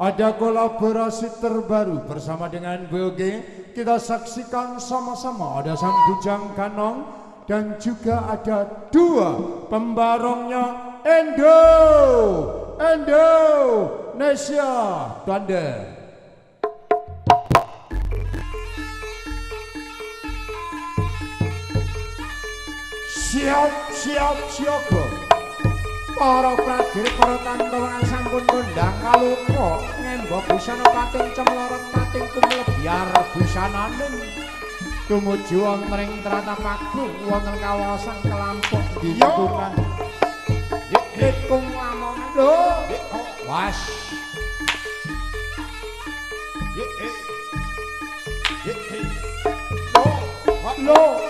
Ada kolaborasi terbaru bersama dengan BOG. Kita saksikan sama-sama. Ada sang bujang Ganong dan juga ada dua pembarongnya Indonesia Thunder. Siap siaga. Para prajurit para tantolan sampun kondang kaluka ngembok busana pating cemlorot pating kumlebyar busananing tumuju wonten ing Tratapagung wonten kawasan Kelampok ditutunan yekung lamon lho was lo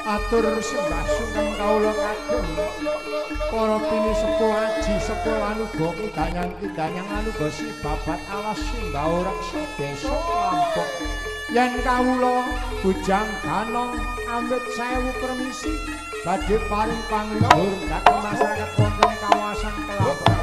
atur sembah sungkem kawula kagem para pinisepuh aji sepuh anuga kidanyang anuga sibabat alas simbah reksa desa Kelampok yen kawula bujang Ganong ambet 1000 permisi badhe paring panglebur dhateng masyarakat wonten kawasan Kelampok.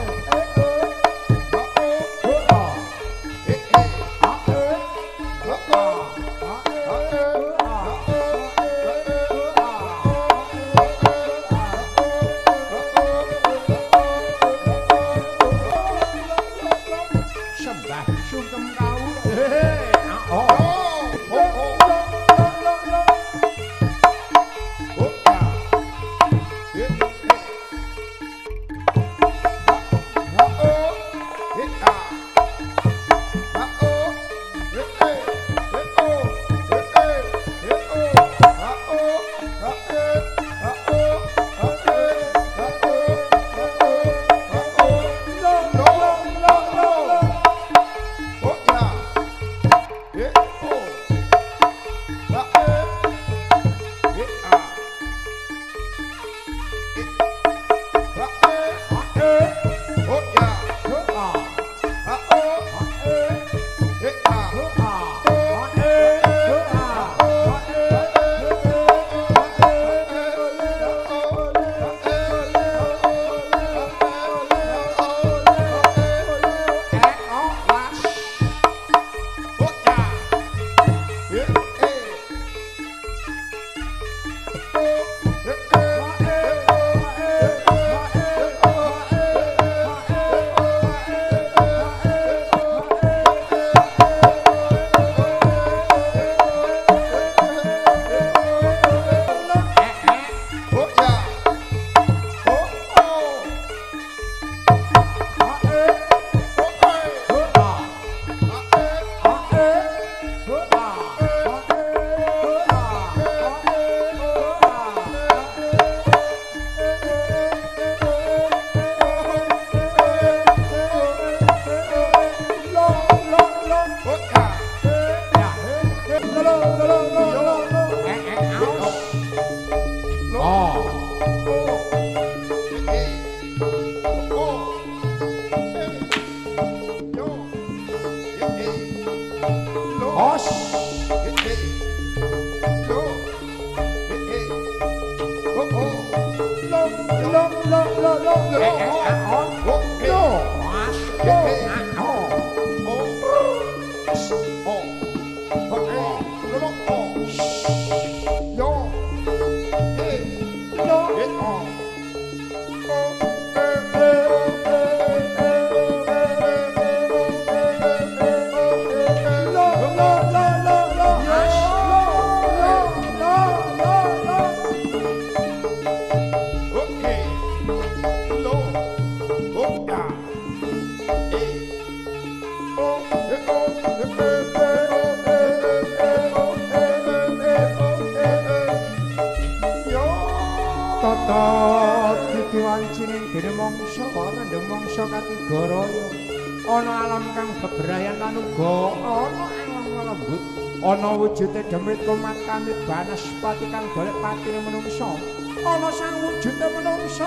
Ana wujude demit kumat kamit banaspati kang golek patine menungsa. Ana sang wujude menungsa.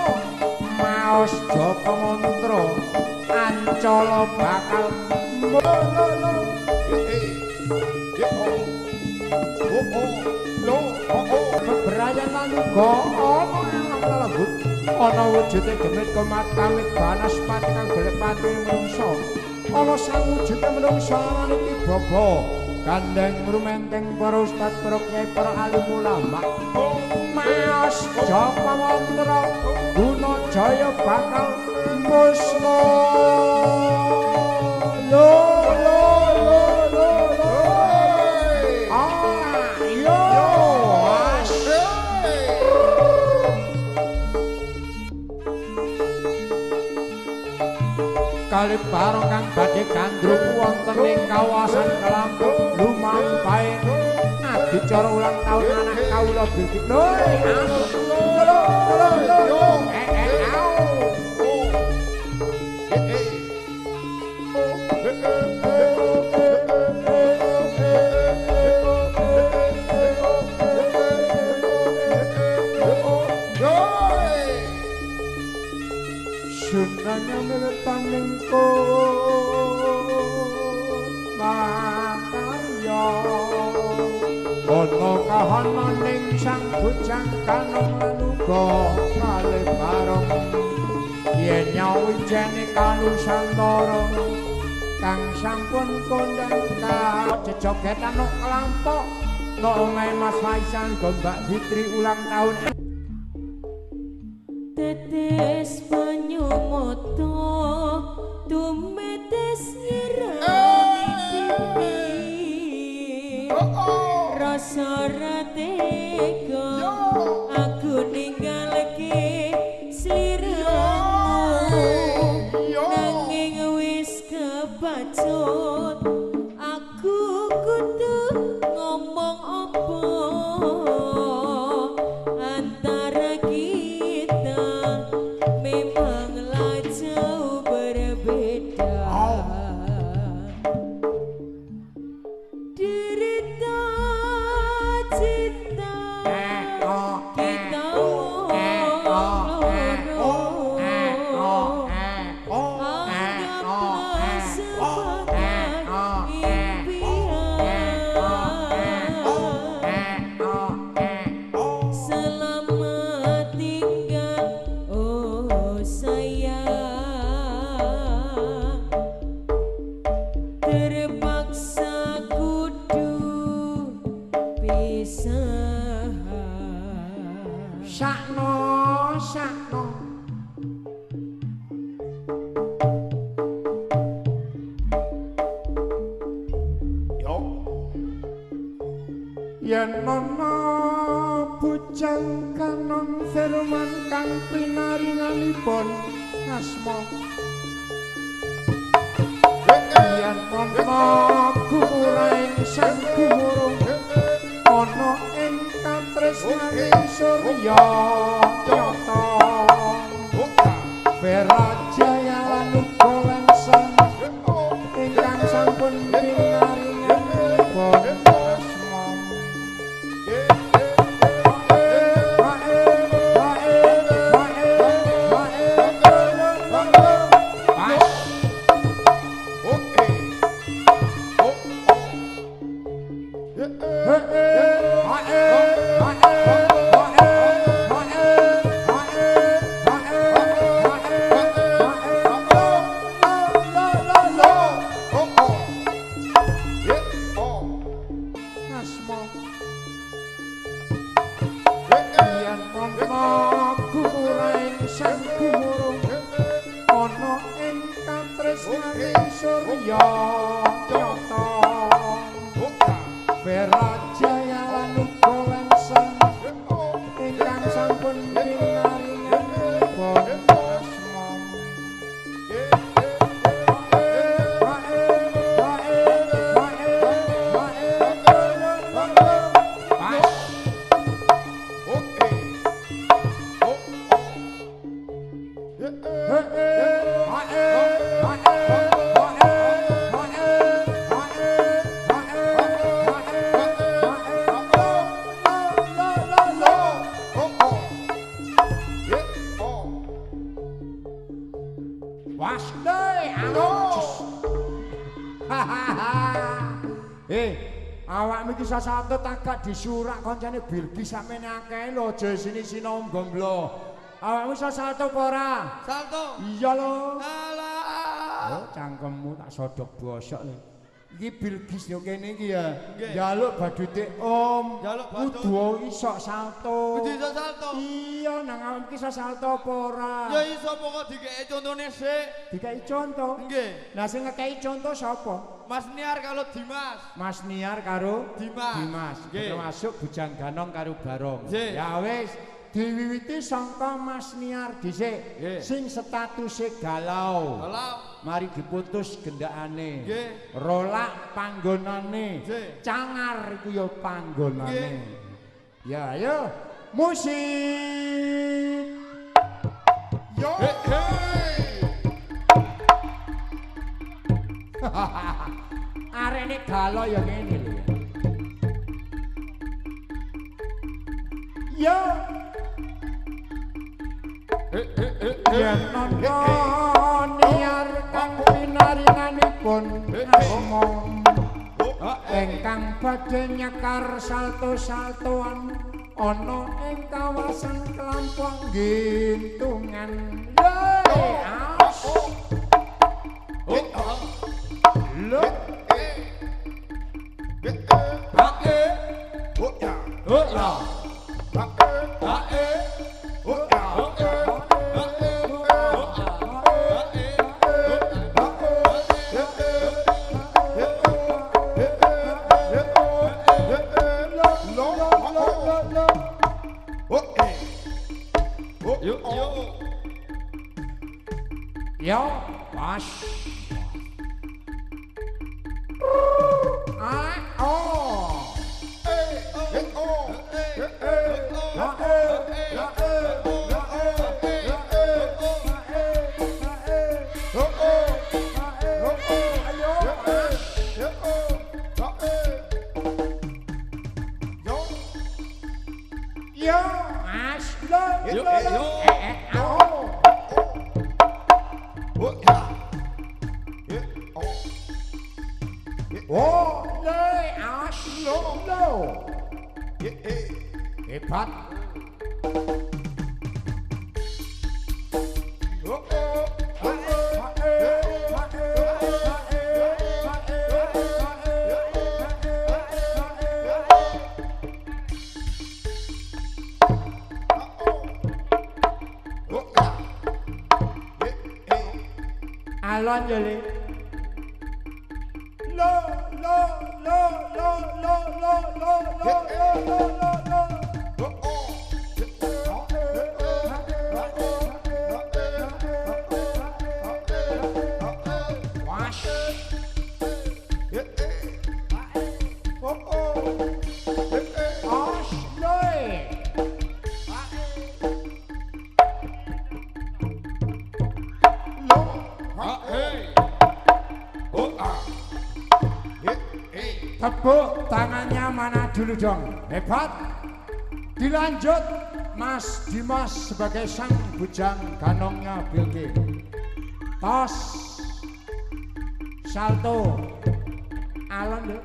Maos Japa mantra ancala bakal bebrayan lan uga ana alam lelembut. Ana wujude demit kumat kamit banaspati kang golek patine menungsa. Ana sang wujude menungsa lan iki baba. Kandeng rumenteng para ustad para kyai para alim ulama Mas Japa mantra guna jaya bakal musna kali barong kang badhe gandrung wonten ing kawasan Kelampung lumampahe adicara ulang tahun anak kawula bildik lho sunanya miletaning makarya ana kahananing sang bujang kanom lan uga kalih bareng yen nyawijene Kanusantara kang sampun kondang jejogetan nok kelampok nok omahe Mas Faisan Gombak Fitri ulang tahun tetes banyu moto tumetes nyirami pipi rasa ratega aku ninggalke sliramu nanging wis kebacut aku kudu ngomong apa antara kita memanglah jauh berbeda derita cinta kita anggaplah sebagai impian selamat tinggal oh sayang terpaksa kudu pisah sakno yen ana bujang kanon firman kang pinaringanipun asma yen ana gumuraing sang gumurung ana ing katresnaning surya nyata Berajaya lan uga lengsen ingkang sampun pinaringanipun asma ya nyata Berajaya lan uga lenseng ingkang sampun pinaringan pun asma awakmu iki sasate tagak disurak kancane Bilqis sampeyan akeh lho aja sini sinombong lho. Awakmu sasate apa ora? Salto. Iya lho. Alah. Oh, cangkemmu tak sodok bosok lho. Iki Bilqis yo kene iki ya. Njaluk badute Om. Njaluk badut. Kudu iso salto. Kudu iso salto. Iya, nang awakmu iki iso salto apa ora? Ya iso pokok dikeki contone sik. Dikai contoh. Nggih. Nah sing ngekei contoh sapa? Mas Niar kalau Dimas. Mas Niar karo Dimas. Nggih. Termasuk Bujang Ganong karo Barong. Nggih. Ya wis, diwiwiti sangka Mas Niar dhisik. Nggih. Sing statuse galau. Kalau Mari diputus gendakane. Nggih. Rolak panggonane. Nggih. Cangar iku ya panggonane. Nggih. Ya ayo musik. Yo. Arene galau ya ngene lho. Ya. Yen nonton niar kang pinaringanipun asma ingkang badhe nyekar salto-saltoan ana ing kawasan Klampong Gintungan. As. Lho. Yo, pas. Hebat. Alon jeli. Lo lo lo lo lo lo lo lo lo lo lo. Tepuk tangannya mana dulu dong. Hebat. Dilanjut Mas Dimas sebagai sang bujang ganongnya Bilqis. Tos. Salto. Alon lho.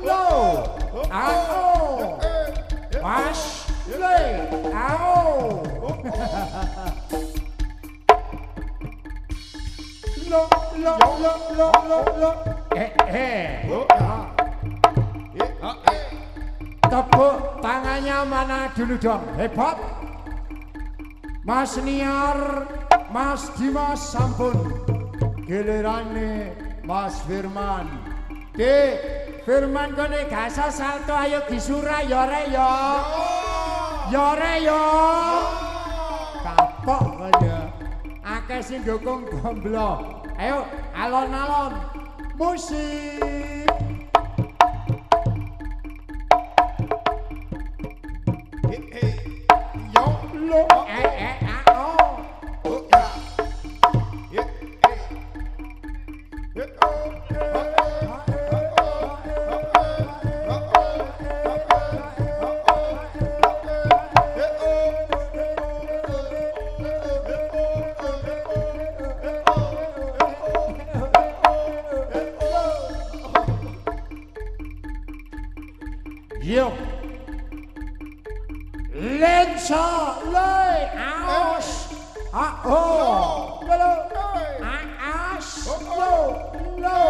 lo ao was le ao lo tepuk tangannya mana dulu dong hebat Mas Niar Mas Dimas sampun gilirane Mas Firman Firman kene gasa salto ayo gisura ya re ya kapok kaya akeh sing dukung gomblo ayo alon-alon musik yo lo yo lensa lei aus lo as lo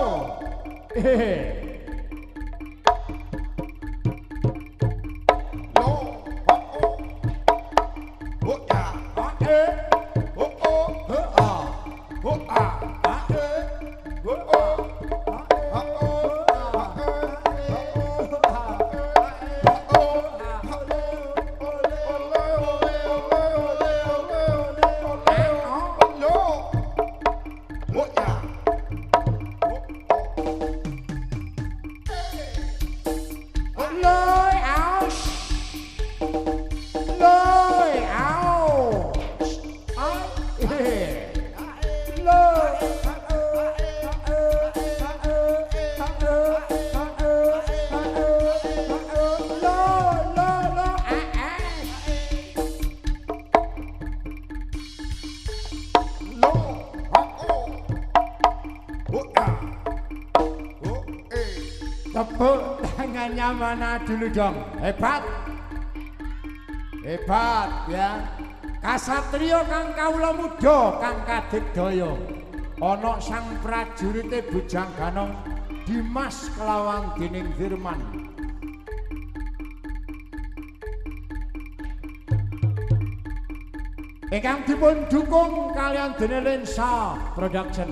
tepuk tangannya mana dulu dong hebat ya kasatrio kang kawula muda kang kadigdaya ana sang prajurite bujang ganong Dimas kelawan dening Firman ingkang dipun dukung kalian dene Lensa Production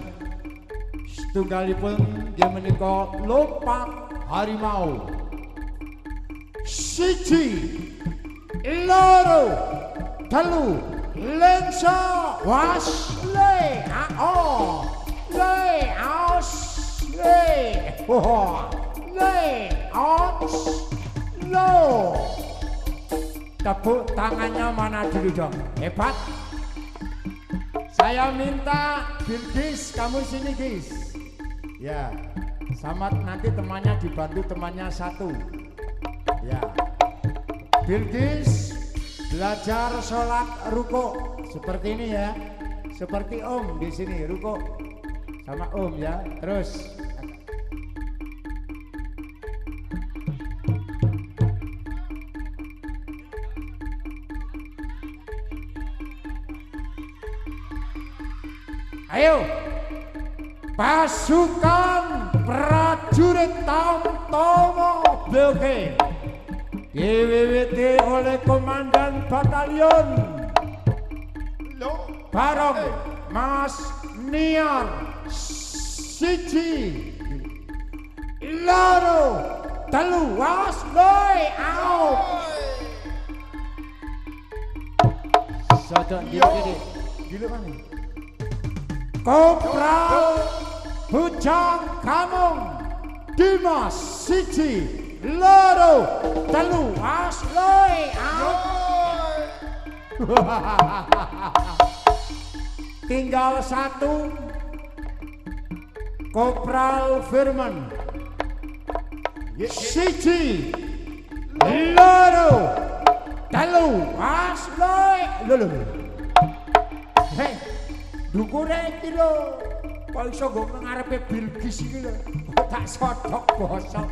setunggalipun dia menika Lompat Harimau siji loro telu Lensa was le ao le aus le aus lo tepuk tangannya mana dulu dong hebat saya minta Bilkis kamu sini Gis ya sama nanti temannya dibantu temannya satu ya Bilkis belajar sholat ruko seperti ini ya seperti Om di sini ruko sama Om ya terus ayo pasukan prajurit Tamtama BOG diwiwiti oleh Komandan Batalion bareng Mas Niar siji loro telu was loy out sadang diri gila mana Kopral Bujang Ganong Dimas siji loro telu was loy out tinggal satu Kopral Firman siji loro telu was loy lho dukure iki lho kok iso nggo ngarepe Bilkis iki lho tak sodok bosok.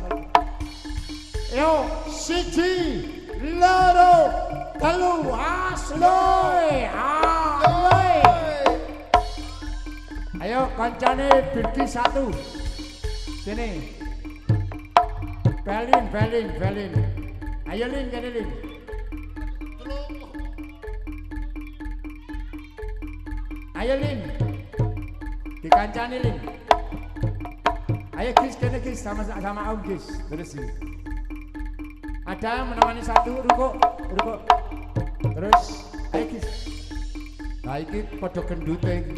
Yo, siji, loro, telu, asloy, asloy. Ayo kancane Bilki 1. Sini. Belin. Ayo Lin, kene Lin. Ayo Lin. Dikancani Lin. Ayo Gis, kene Gis sama Om Gis. Terus sini. Ada yang menemani 1, ruko. Terus ayo Gis. Nah iki padha gendute iki.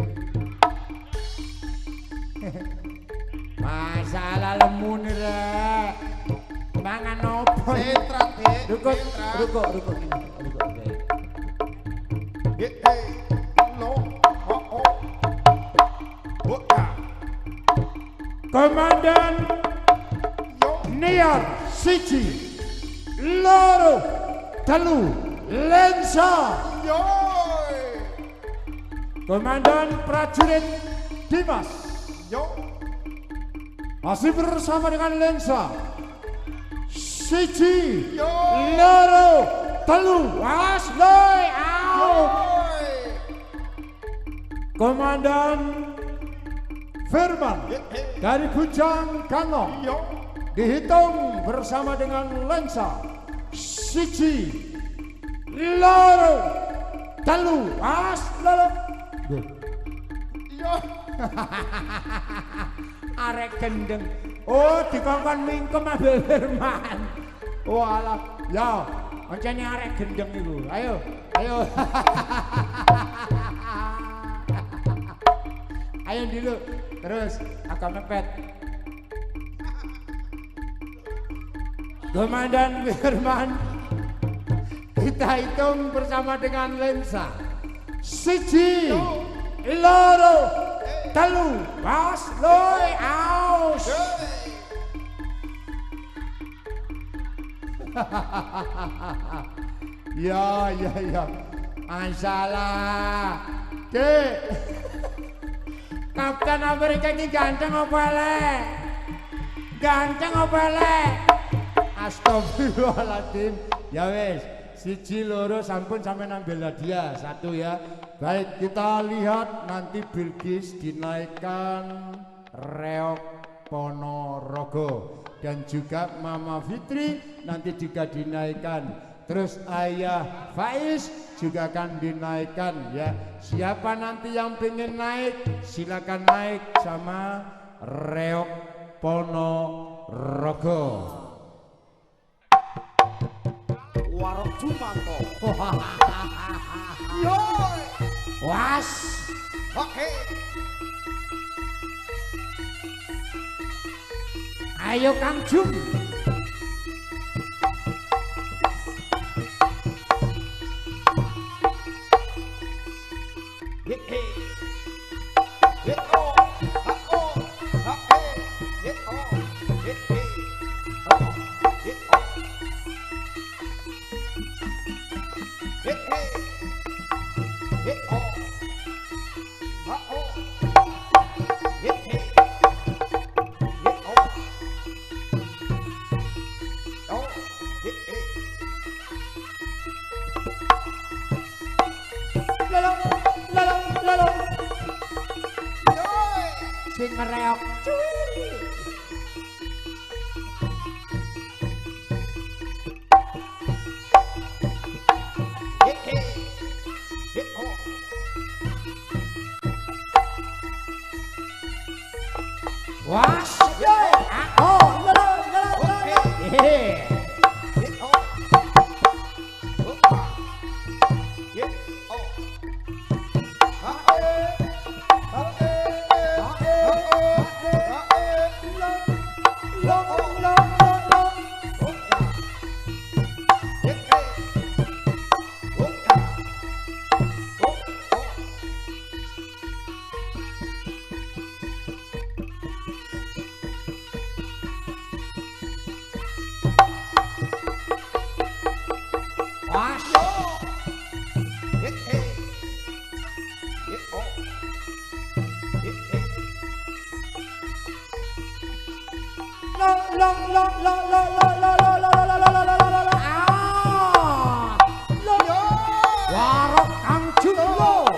Masalah lemun rek. Mangan opo? Sentrat, Dik. Ruko. Komandan Niar siji loro telu lensa. Komandan prajurit Dimas masih bersama dengan lensa. Siji loro telu asloy out. Komandan Firman dari Bujang Kangong dihitung bersama dengan lensa. Siji loro telu asloy. Arek gendeng. Oh, dikongkon mingkem ambil Firman. Walah, ya, oncene arek gendeng iku. Ayo. Ayo dulu. Terus agak mepet. Komandan Firman kita hitung bersama dengan lensa. Siji loro telu asloy aus. Ya. Masalah. Dek. Kapten Amerika ini ganteng apa elek? Ganteng apa elek? Astagfirullahaladzim. Ya wes, siji loro sampun sampai ambil hadiah 1 ya. Baik, kita lihat nanti Bilqis dinaikkan reok Ponorogo dan juga Mama Fitri nanti juga dinaikkan. Terus Ayah Faiz juga akan dinaikkan ya. Siapa nanti yang pengen naik silakan naik sama reok Ponorogo. Warok Jumanto. Was. Oke. Ayo Kang Jum. Sing ngereok cuy. Wah, Warok Kang Jumlo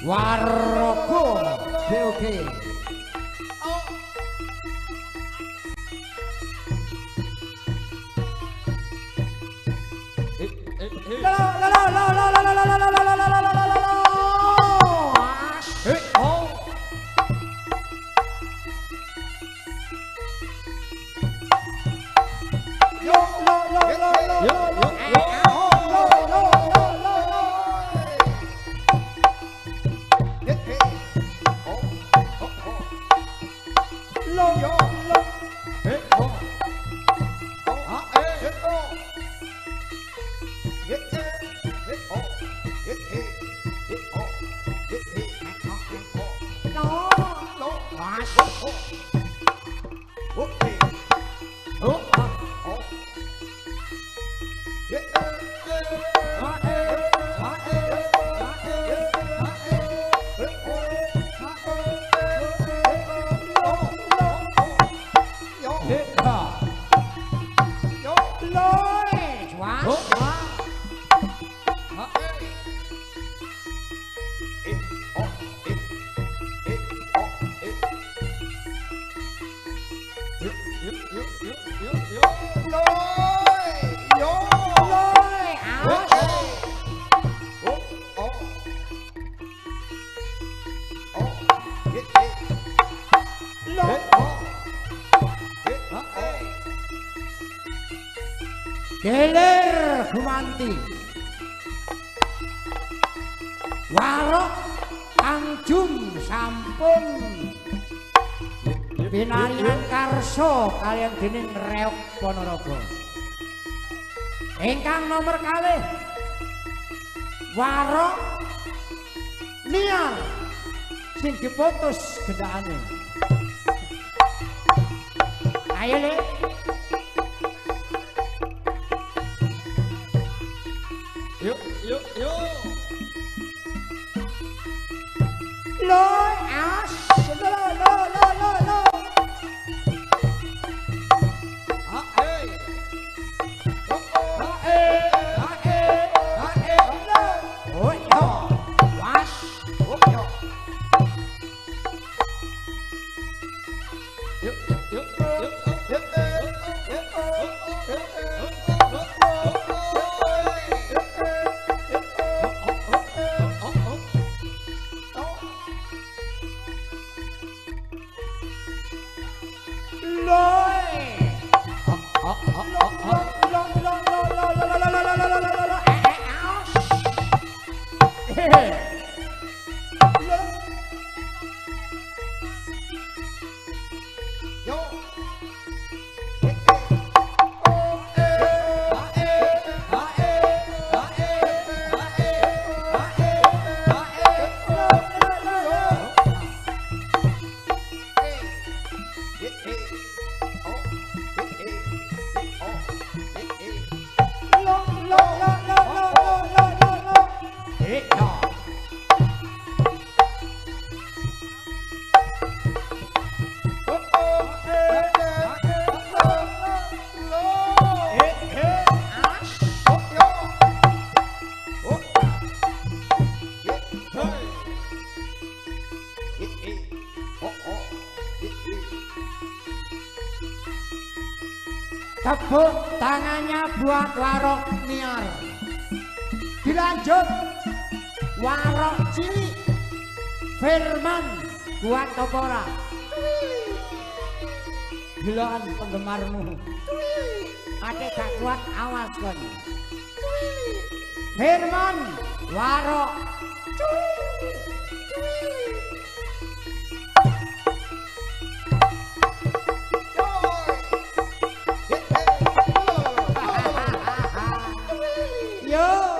Waroko BOG Gelir Gumanti Warok Angjum sampun pinarian karso kalian dening Reok Ponorogo. Ingkang nomor kalih Warok Niar sing diputus gendakane. Ayo Le. Yuk. Lo as lo. Tepuk tangannya buat Warok Niar. Dilanjut Warok Cilik Firman buat Topora. Gilaan penggemarmu. Ade gak kuat awas kon. Firman Warok yo.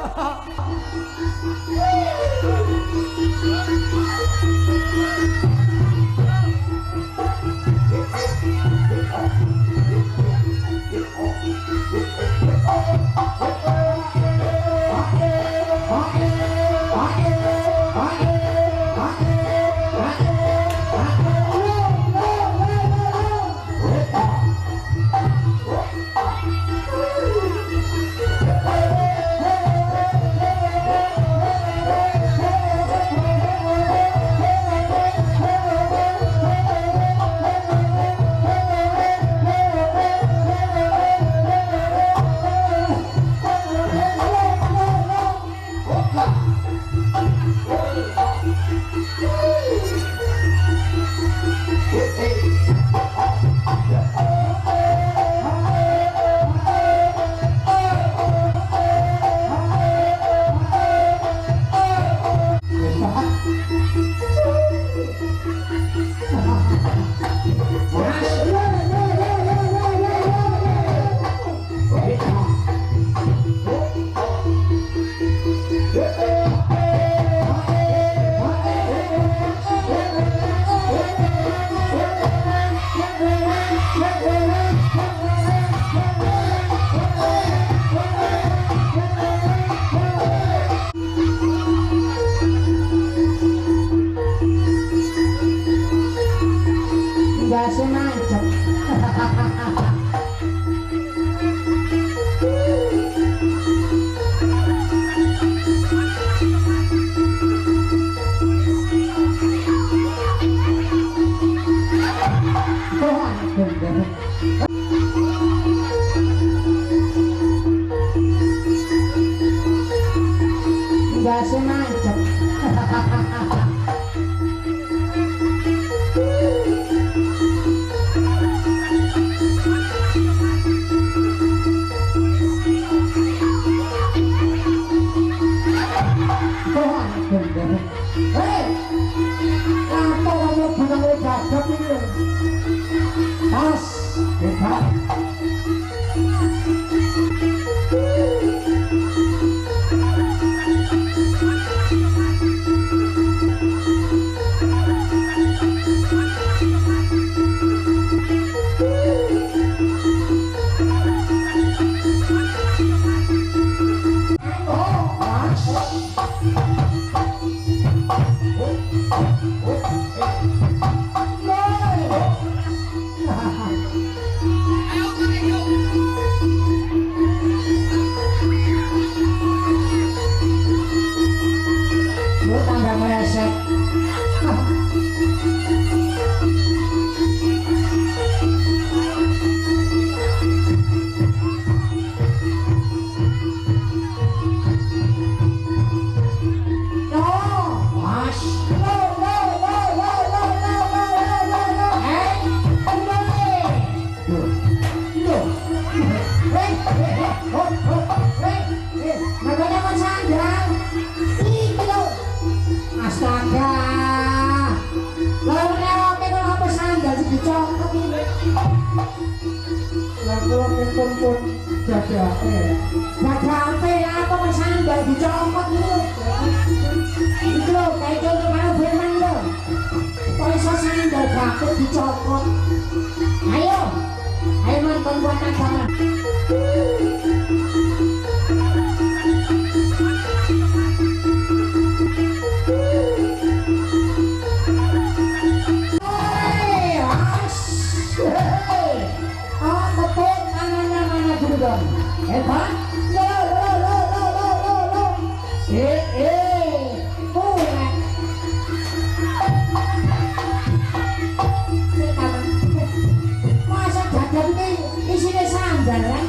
Masa jajan ini isinya sandal. sandalan.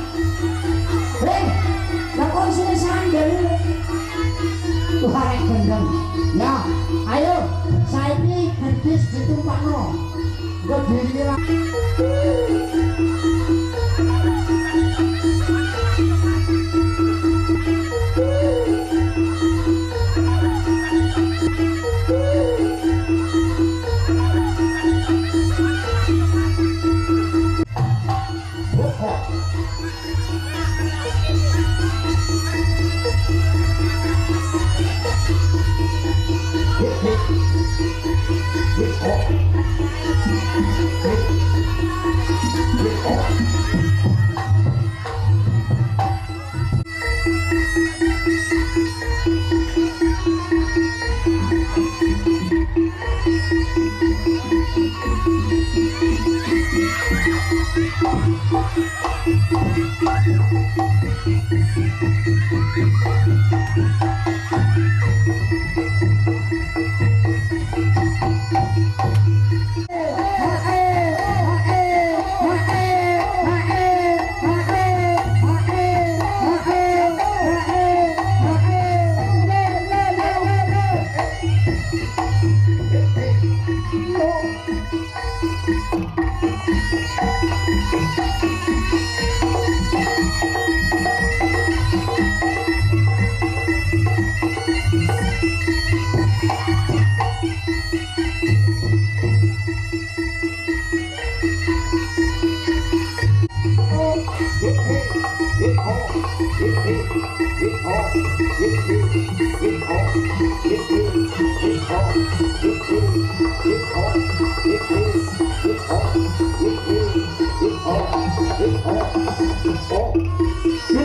Lah kok isine sandal? Arek gendeng. Ya, ayo saiki gendis ditumpakno. Engko dirilah.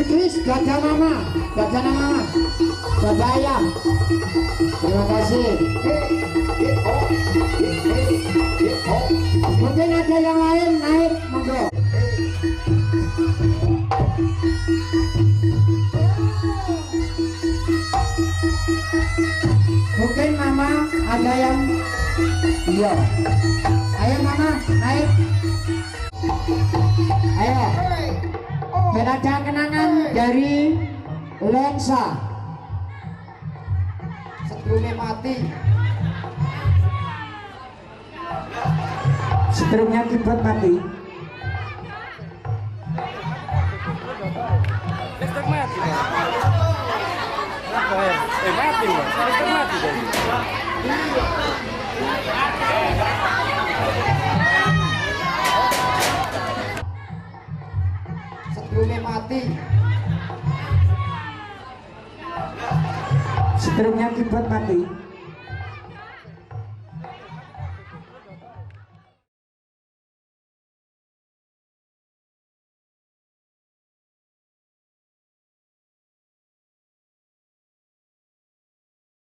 Chris, gajah mama, gajah ayam. Terima kasih. Mungkin ada yang lain naik, monggo. Mungkin mama ada yang, iya. Ayo mama naik. Ayo. Ada kenangan dari lensa setrumnya mati, setrumnya kiblat mati. Listrik mati kan? Mati kan? Listrik mati kan? Setrumnya mati, setrumnya kiblat mati.